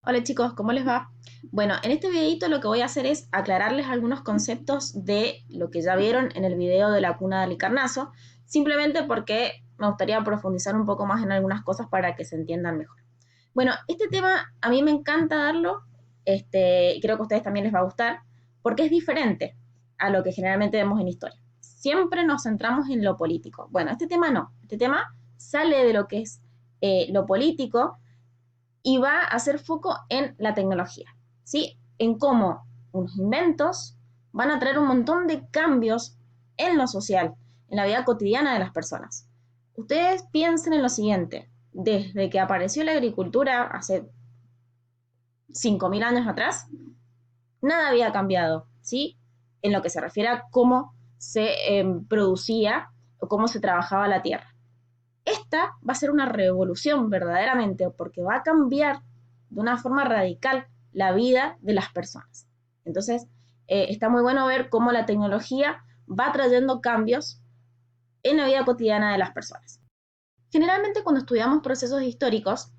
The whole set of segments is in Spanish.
Hola chicos, ¿cómo les va? Bueno, en este videito lo que voy a hacer es aclararles algunos conceptos de lo que ya vieron en el video de la cuna de Halicarnaso, simplemente porque me gustaría profundizar un poco más en algunas cosas para que se entiendan mejor. Bueno, este tema a mí me encanta darlo, y creo que a ustedes también les va a gustar, porque es diferente a lo que generalmente vemos en historia. Siempre nos centramos en lo político. Bueno, este tema no, este tema sale de lo que es lo político y va a hacer foco en la tecnología, ¿sí? En cómo unos inventos van a traer un montón de cambios en lo social, en la vida cotidiana de las personas. Ustedes piensen en lo siguiente, desde que apareció la agricultura hace 5.000 años atrás, nada había cambiado, ¿sí? En lo que se refiere a cómo se producía o cómo se trabajaba la tierra. Esta va a ser una revolución verdaderamente porque va a cambiar de una forma radical la vida de las personas. Entonces, está muy bueno ver cómo la tecnología va trayendo cambios en la vida cotidiana de las personas. Generalmente cuando estudiamos procesos históricos,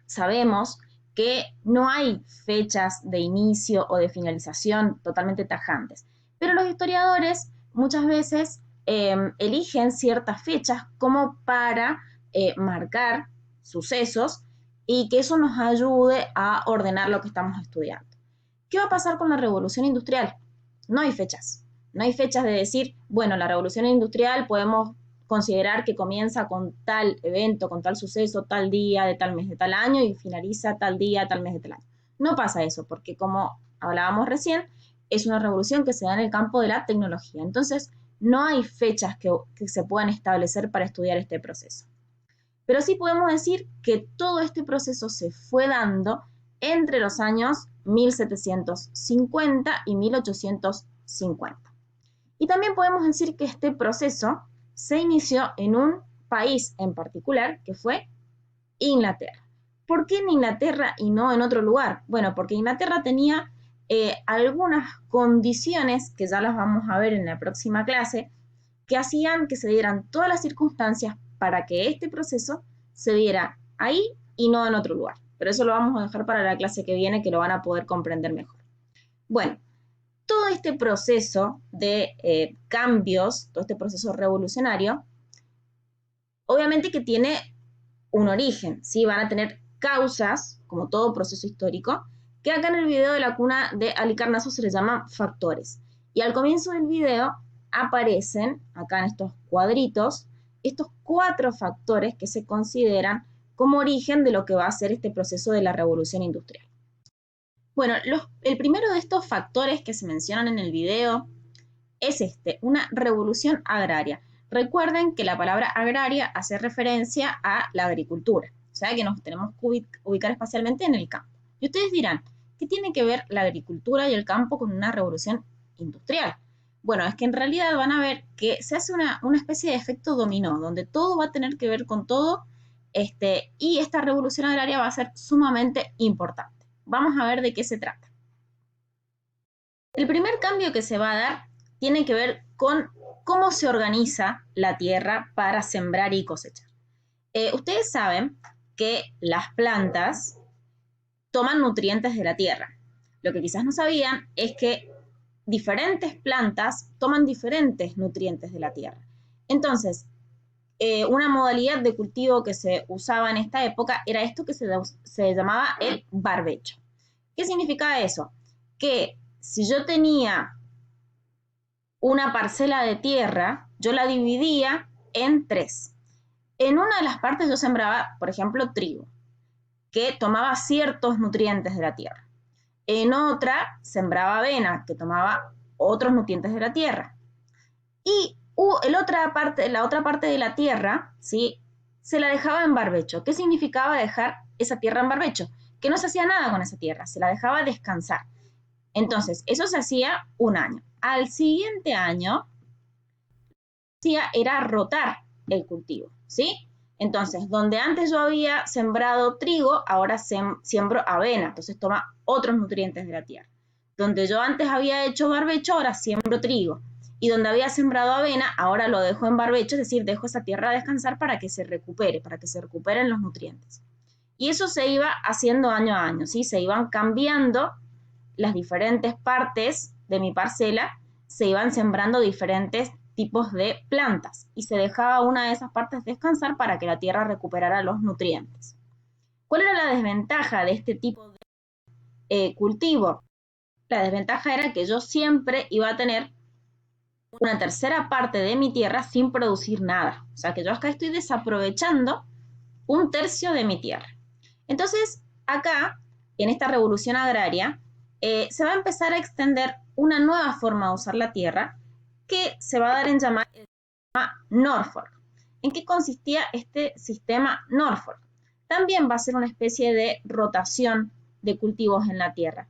sabemos que no hay fechas de inicio o de finalización totalmente tajantes, pero los historiadores muchas veces eligen ciertas fechas como para marcar sucesos y que eso nos ayude a ordenar lo que estamos estudiando. ¿Qué va a pasar con la revolución industrial? No hay fechas. No hay fechas de decir, bueno, la revolución industrial podemos considerar que comienza con tal evento, con tal suceso, tal día, de tal mes, de tal año y finaliza tal día, tal mes, de tal año. No pasa eso, porque como hablábamos recién, es una revolución que se da en el campo de la tecnología. Entonces, no hay fechas que se puedan establecer para estudiar este proceso. Pero sí podemos decir que todo este proceso se fue dando entre los años 1750 y 1850. Y también podemos decir que este proceso se inició en un país en particular, que fue Inglaterra. ¿Por qué en Inglaterra y no en otro lugar? Bueno, porque Inglaterra tenía algunas condiciones, que ya las vamos a ver en la próxima clase, que hacían que se dieran todas las circunstancias para que este proceso se diera ahí y no en otro lugar. Pero eso lo vamos a dejar para la clase que viene, que lo van a poder comprender mejor. Bueno, todo este proceso de cambios, todo este proceso revolucionario, obviamente que tiene un origen, ¿sí? Van a tener causas, como todo proceso histórico, que acá en el video de la cuna de Halicarnaso se les llaman factores. Y al comienzo del video aparecen, acá en estos cuadritos, estos 4 factores que se consideran como origen de lo que va a ser este proceso de la revolución industrial. Bueno, el primero de estos factores que se mencionan en el video es una revolución agraria. Recuerden que la palabra agraria hace referencia a la agricultura, o sea que nos tenemos que ubicar espacialmente en el campo. Y ustedes dirán, ¿qué tiene que ver la agricultura y el campo con una revolución industrial? Bueno, es que en realidad van a ver que se hace una especie de efecto dominó, donde todo va a tener que ver con todo, y esta revolución agraria va a ser sumamente importante. Vamos a ver de qué se trata. El primer cambio que se va a dar tiene que ver con cómo se organiza la tierra para sembrar y cosechar. Ustedes saben que las plantas toman nutrientes de la tierra. Lo que quizás no sabían es que diferentes plantas toman diferentes nutrientes de la tierra. Entonces, una modalidad de cultivo que se usaba en esta época era esto que se llamaba el barbecho. ¿Qué significaba eso? Que si yo tenía una parcela de tierra, yo la dividía en 3. En una de las partes yo sembraba, por ejemplo, trigo, que tomaba ciertos nutrientes de la tierra. En otra sembraba avena, que tomaba otros nutrientes de la tierra. Y la otra parte de la tierra, ¿sí? Se la dejaba en barbecho. ¿Qué significaba dejar esa tierra en barbecho? Que no se hacía nada con esa tierra, se la dejaba descansar. Entonces, eso se hacía un año. Al siguiente año, era rotar el cultivo, ¿sí? Entonces, donde antes yo había sembrado trigo, ahora siembro avena, entonces toma otros nutrientes de la tierra. Donde yo antes había hecho barbecho, ahora siembro trigo. Y donde había sembrado avena, ahora lo dejo en barbecho, es decir, dejo esa tierra a descansar para que se recuperen los nutrientes. Y eso se iba haciendo año a año, ¿sí? Se iban cambiando las diferentes partes de mi parcela, se iban sembrando diferentes tipos de plantas y se dejaba una de esas partes descansar para que la tierra recuperara los nutrientes. ¿Cuál era la desventaja de este tipo de cultivo? La desventaja era que yo siempre iba a tener una tercera parte de mi tierra sin producir nada. O sea que yo acá estoy desaprovechando un tercio de mi tierra. Entonces, acá, en esta revolución agraria, se va a empezar a extender una nueva forma de usar la tierra que se va a dar en llamar el sistema Norfolk. ¿En qué consistía este sistema Norfolk? También va a ser una especie de rotación de cultivos en la tierra.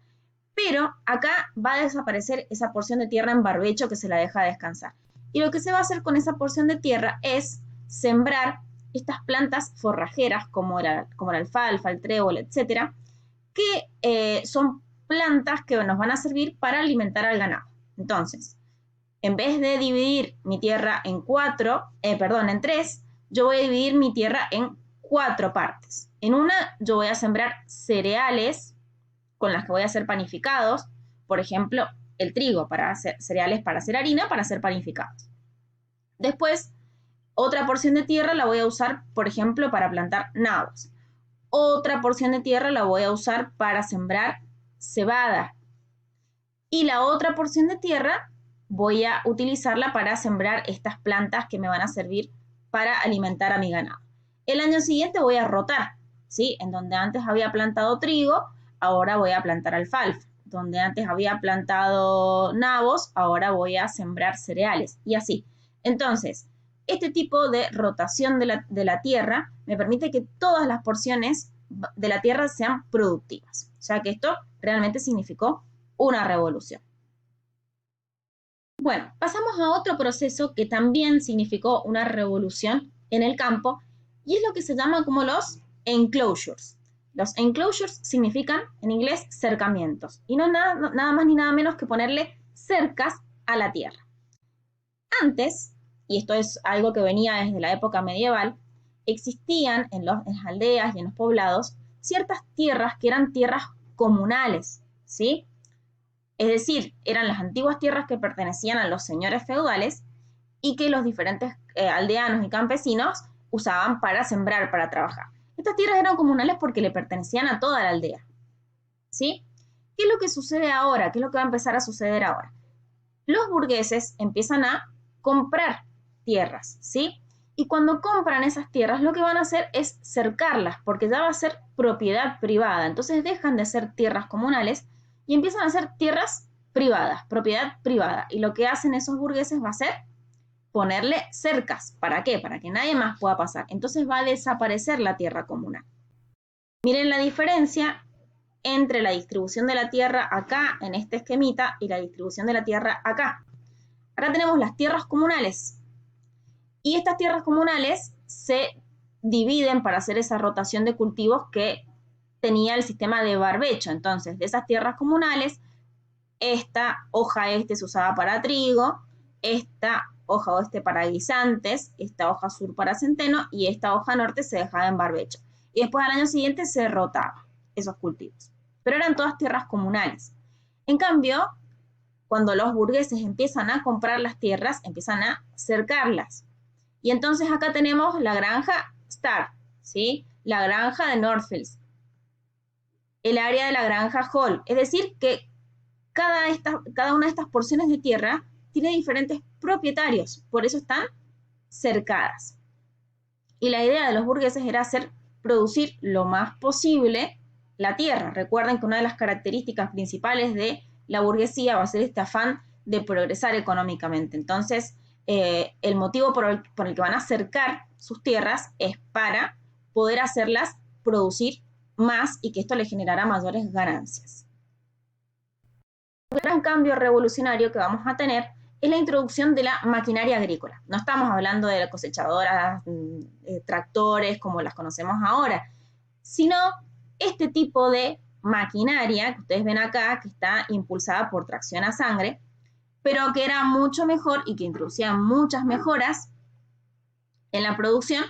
Pero acá va a desaparecer esa porción de tierra en barbecho que se la deja descansar. Y lo que se va a hacer con esa porción de tierra es sembrar estas plantas forrajeras como la alfalfa, el trébol, etcétera, que son plantas que nos van a servir para alimentar al ganado. Entonces, en vez de dividir mi tierra en tres, yo voy a dividir mi tierra en 4 partes. En una yo voy a sembrar cereales con las que voy a hacer panificados, por ejemplo, el trigo para hacer cereales, para hacer harina, para hacer panificados. Después, otra porción de tierra la voy a usar, por ejemplo, para plantar nabos. Otra porción de tierra la voy a usar para sembrar cebada. Y la otra porción de tierra voy a utilizarla para sembrar estas plantas que me van a servir para alimentar a mi ganado. El año siguiente voy a rotar, ¿sí? En donde antes había plantado trigo, ahora voy a plantar alfalfa. Donde antes había plantado nabos, ahora voy a sembrar cereales. Y así. Entonces, este tipo de rotación de la tierra me permite que todas las porciones de la tierra sean productivas. O sea que esto realmente significó una revolución. Bueno, pasamos a otro proceso que también significó una revolución en el campo y es lo que se llama como los enclosures. Los enclosures significan en inglés cercamientos y no nada más ni nada menos que ponerle cercas a la tierra. Antes, y esto es algo que venía desde la época medieval, existían en las aldeas y en los poblados ciertas tierras que eran tierras comunales, ¿sí? Es decir, eran las antiguas tierras que pertenecían a los señores feudales y que los diferentes aldeanos y campesinos usaban para sembrar, para trabajar. Estas tierras eran comunales porque le pertenecían a toda la aldea. ¿Sí? ¿Qué es lo que sucede ahora? ¿Qué es lo que va a empezar a suceder ahora? Los burgueses empiezan a comprar tierras, ¿sí? Y cuando compran esas tierras, lo que van a hacer es cercarlas, porque ya va a ser propiedad privada. Entonces dejan de ser tierras comunales y empiezan a ser tierras privadas, propiedad privada. Y lo que hacen esos burgueses va a ser ponerle cercas. ¿Para qué? Para que nadie más pueda pasar. Entonces va a desaparecer la tierra comunal. Miren la diferencia entre la distribución de la tierra acá, en este esquemita, y la distribución de la tierra acá. Acá tenemos las tierras comunales. Y estas tierras comunales se dividen para hacer esa rotación de cultivos que tenía el sistema de barbecho. Entonces, de esas tierras comunales, esta hoja se usaba para trigo, esta hoja oeste para guisantes, esta hoja sur para centeno y esta hoja norte se dejaba en barbecho. Y después al año siguiente se rotaba esos cultivos. Pero eran todas tierras comunales. En cambio, cuando los burgueses empiezan a comprar las tierras, empiezan a cercarlas. Y entonces acá tenemos la granja Starr, ¿sí? La granja de Northfields, el área de la granja Hall. Es decir, que cada una de estas porciones de tierra tiene diferentes propietarios, por eso están cercadas. Y la idea de los burgueses era producir lo más posible la tierra. Recuerden que una de las características principales de la burguesía va a ser este afán de progresar económicamente. Entonces, el motivo por el que van a cercar sus tierras es para poder hacerlas producir más y que esto le generará mayores ganancias. Un gran cambio revolucionario que vamos a tener es la introducción de la maquinaria agrícola. No estamos hablando de cosechadoras, tractores como las conocemos ahora, sino este tipo de maquinaria que ustedes ven acá, que está impulsada por tracción a sangre, pero que era mucho mejor y que introducía muchas mejoras en la producción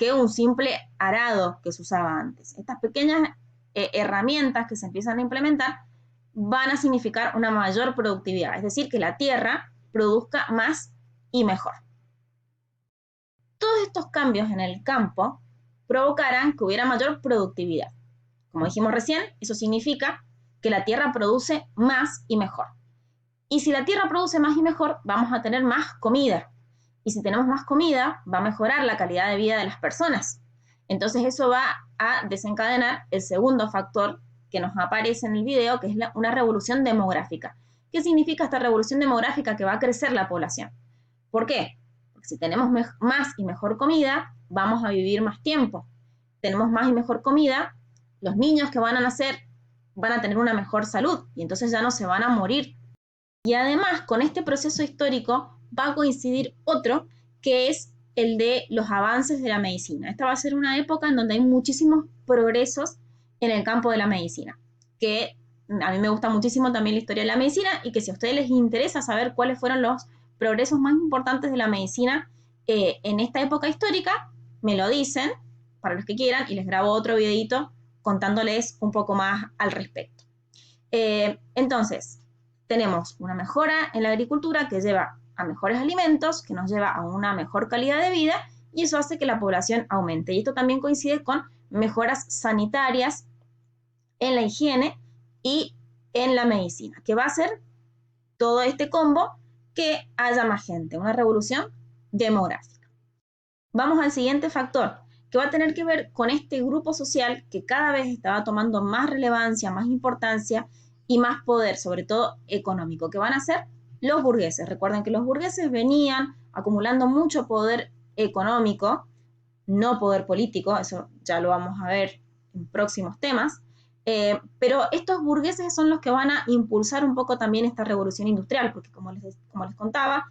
que un simple arado que se usaba antes. Estas pequeñas herramientas que se empiezan a implementar van a significar una mayor productividad, es decir, que la tierra produzca más y mejor. Todos estos cambios en el campo provocarán que hubiera mayor productividad. Como dijimos recién, eso significa que la tierra produce más y mejor. Y si la tierra produce más y mejor, vamos a tener más comida. Y si tenemos más comida, va a mejorar la calidad de vida de las personas. Entonces eso va a desencadenar el segundo factor que nos aparece en el video, que es una revolución demográfica. ¿Qué significa esta revolución demográfica? Que va a crecer la población. ¿Por qué? Porque si tenemos más y mejor comida, vamos a vivir más tiempo. Tenemos más y mejor comida, los niños que van a nacer van a tener una mejor salud y entonces ya no se van a morir. Y además, con este proceso histórico va a coincidir otro, que es el de los avances de la medicina. Esta va a ser una época en donde hay muchísimos progresos en el campo de la medicina, que a mí me gusta muchísimo también la historia de la medicina y que si a ustedes les interesa saber cuáles fueron los progresos más importantes de la medicina en esta época histórica, me lo dicen, para los que quieran, y les grabo otro videito contándoles un poco más al respecto. Entonces, tenemos una mejora en la agricultura que lleva a mejores alimentos, que nos lleva a una mejor calidad de vida y eso hace que la población aumente. Y esto también coincide con mejoras sanitarias en la higiene y en la medicina, que va a hacer todo este combo que haya más gente, una revolución demográfica. Vamos al siguiente factor, que va a tener que ver con este grupo social que cada vez estaba tomando más relevancia, más importancia y más poder, sobre todo económico, que van a ser los burgueses. Recuerden que los burgueses venían acumulando mucho poder económico, no poder político, eso ya lo vamos a ver en próximos temas, pero estos burgueses son los que van a impulsar un poco también esta revolución industrial, porque como les contaba,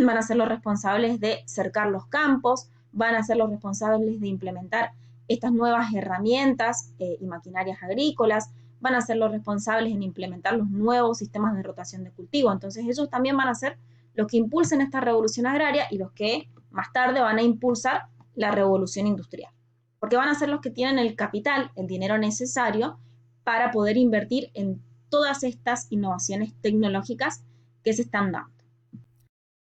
van a ser los responsables de cercar los campos, van a ser los responsables de implementar estas nuevas herramientas y maquinarias agrícolas, van a ser los responsables en implementar los nuevos sistemas de rotación de cultivo. Entonces ellos también van a ser los que impulsen esta revolución agraria y los que más tarde van a impulsar la revolución industrial. Porque van a ser los que tienen el capital, el dinero necesario para poder invertir en todas estas innovaciones tecnológicas que se están dando.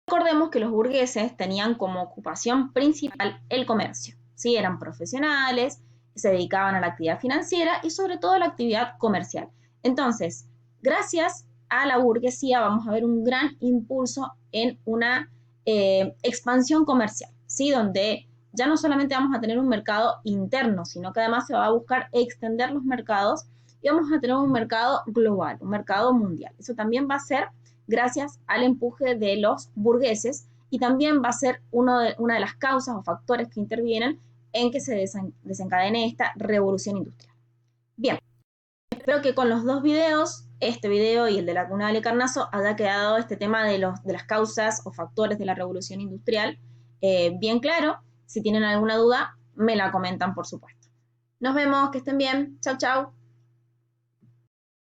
Recordemos que los burgueses tenían como ocupación principal el comercio. ¿Sí? Eran profesionales, se dedicaban a la actividad financiera y sobre todo a la actividad comercial. Entonces, gracias a la burguesía vamos a ver un gran impulso en una expansión comercial, ¿sí? Donde ya no solamente vamos a tener un mercado interno, sino que además se va a buscar extender los mercados y vamos a tener un mercado global, un mercado mundial. Eso también va a ser gracias al empuje de los burgueses y también va a ser una de las causas o factores que intervienen en que se desencadene esta revolución industrial. Bien, espero que con los dos videos, este video y el de la Comuna de Halicarnaso, haya quedado este tema de las causas o factores de la revolución industrial bien claro. Si tienen alguna duda, me la comentan, por supuesto. Nos vemos, que estén bien. Chau, chau.